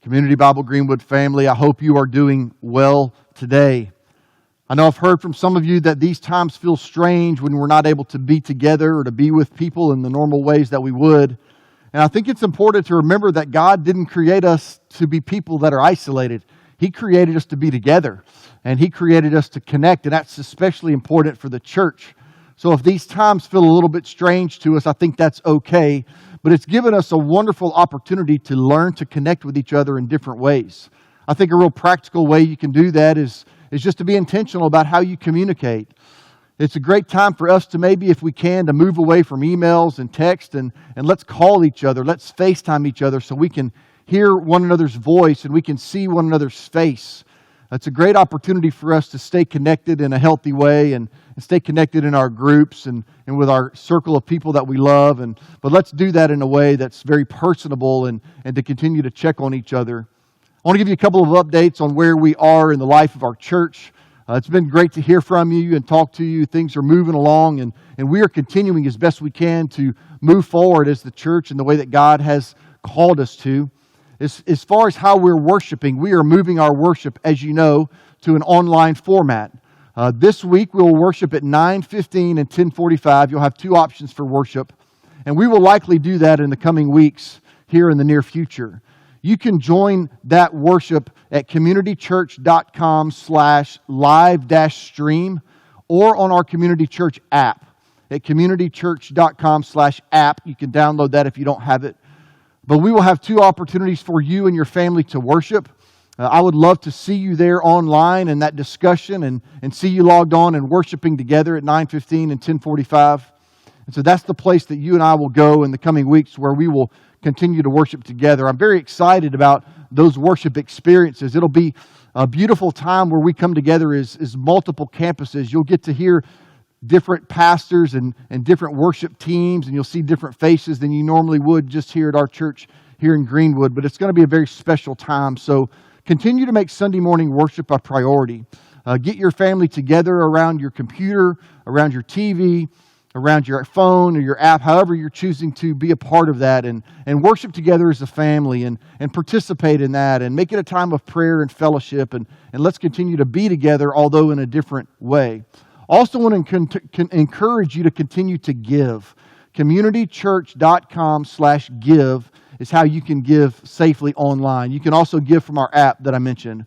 Community Bible Greenwood family, I hope you are doing well today. I know I've heard from some of you that these times feel strange when we're not able to be together or to be with people in the normal ways that we would. And I think it's important to remember that God didn't create us to be people that are isolated. He created us to be together, and He created us to connect, and that's especially important for the church. So if these times feel a little bit strange to us, I think that's okay. But it's given us a wonderful opportunity to learn to connect with each other in different ways. I think a real practical way you can do that is just to be intentional about how you communicate. It's a great time for us to maybe, if we can, to move away from emails and text and let's call each other. Let's FaceTime each other so we can hear one another's voice and we can see one another's face. It's a great opportunity for us to stay connected in a healthy way and stay connected in our groups and with our circle of people that we love. But let's do that in a way that's very personable and to continue to check on each other. I want to give you a couple of updates on where we are in the life of our church. It's been great to hear from you and talk to you. Things are moving along and we are continuing as best we can to move forward as the church in the way that God has called us to. As far as how we're worshiping, we are moving our worship, as you know, to an online format. This week we will worship at 9:15 and 10:45. You'll have two options for worship. And we will likely do that in the coming weeks here in the near future. You can join that worship at communitychurch.com/live-stream or on our Community Church app. At communitychurch.com/app. You can download that if you don't have it. But we will have two opportunities for you and your family to worship. I would love to see you there online in that discussion and see you logged on and worshiping together at 9:15 and 10:45. And so that's the place that you and I will go in the coming weeks where we will continue to worship together. I'm very excited about those worship experiences. It'll be a beautiful time where we come together as multiple campuses. You'll get to hear different pastors and different worship teams, and you'll see different faces than you normally would just here at our church here in Greenwood. But it's going to be a very special time. So continue to make Sunday morning worship a priority. Get your family together around your computer, around your TV, around your phone or your app, however you're choosing to be a part of that, and worship together as a family and participate in that and make it a time of prayer and fellowship, and let's continue to be together, although in a different way. Also want to encourage you to continue to give. Communitychurch.com/give is how you can give safely online. You can also give from our app that I mentioned.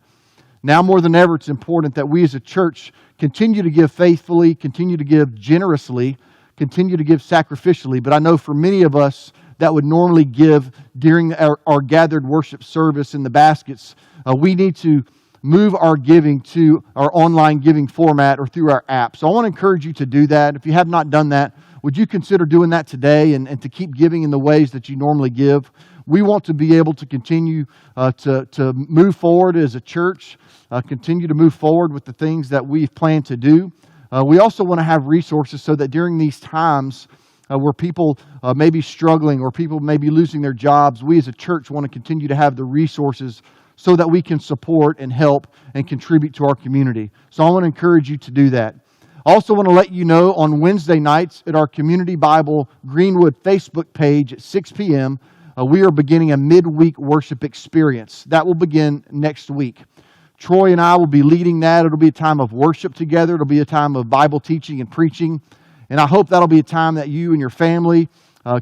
Now more than ever, it's important that we as a church continue to give faithfully, continue to give generously, continue to give sacrificially. But I know for many of us that would normally give during our gathered worship service in the baskets, we need to move our giving to our online giving format or through our app. So I want to encourage you to do that. If you have not done that, would you consider doing that today and to keep giving in the ways that you normally give? We want to be able to continue to move forward as a church, continue to move forward with the things that we've planned to do. We also want to have resources so that during these times where people may be struggling or people may be losing their jobs, we as a church want to continue to have the resources so that we can support and help and contribute to our community. So I want to encourage you to do that. I also want to let you know on Wednesday nights at our Community Bible Greenwood Facebook page at 6 p.m., we are beginning a midweek worship experience. That will begin next week. Troy and I will be leading that. It'll be a time of worship together. It'll be a time of Bible teaching and preaching. And I hope that'll be a time that you and your family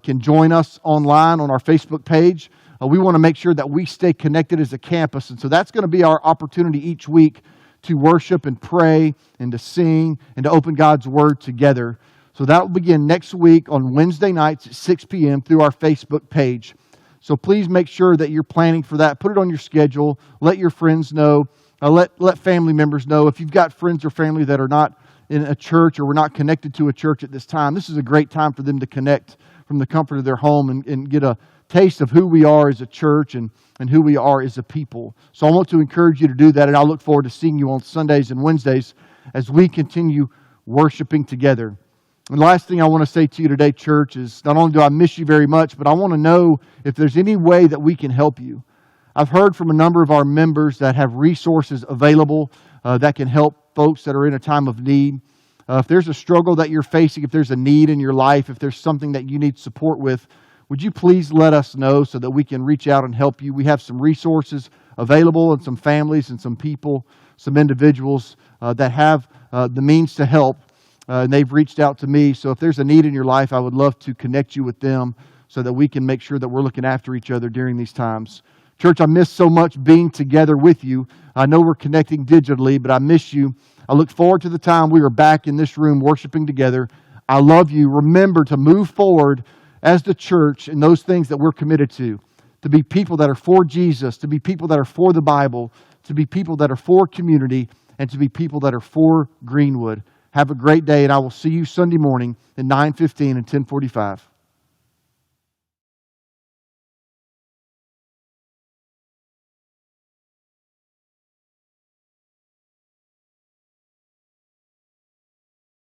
can join us online on our Facebook page. We want to make sure that we stay connected as a campus. And so that's going to be our opportunity each week to worship and pray and to sing and to open God's Word together. So that will begin next week on Wednesday nights at 6 p.m. through our Facebook page. So please make sure that you're planning for that. Put it on your schedule. Let your friends know. Let family members know. If you've got friends or family that are not in a church or we're not connected to a church at this time, this is a great time for them to connect from the comfort of their home and get a taste of who we are as a church and who we are as a people. So I want to encourage you to do that, and I look forward to seeing you on Sundays and Wednesdays as we continue worshiping together. And the last thing I want to say to you today, church, is not only do I miss you very much, but I want to know if there's any way that we can help you. I've heard from a number of our members that have resources available that can help folks that are in a time of need. If there's a struggle that you're facing, if there's a need in your life, if there's something that you need support with, would you please let us know so that we can reach out and help you? We have some resources available and some families and some people, some individuals that have the means to help. And they've reached out to me. So if there's a need in your life, I would love to connect you with them so that we can make sure that we're looking after each other during these times. Church, I miss so much being together with you. I know we're connecting digitally, but I miss you. I look forward to the time we are back in this room worshiping together. I love you. Remember to move forward as the church in those things that we're committed to be people that are for Jesus, to be people that are for the Bible, to be people that are for community, and to be people that are for Greenwood. Have a great day, and I will see you Sunday morning at 9:15 and 10:45.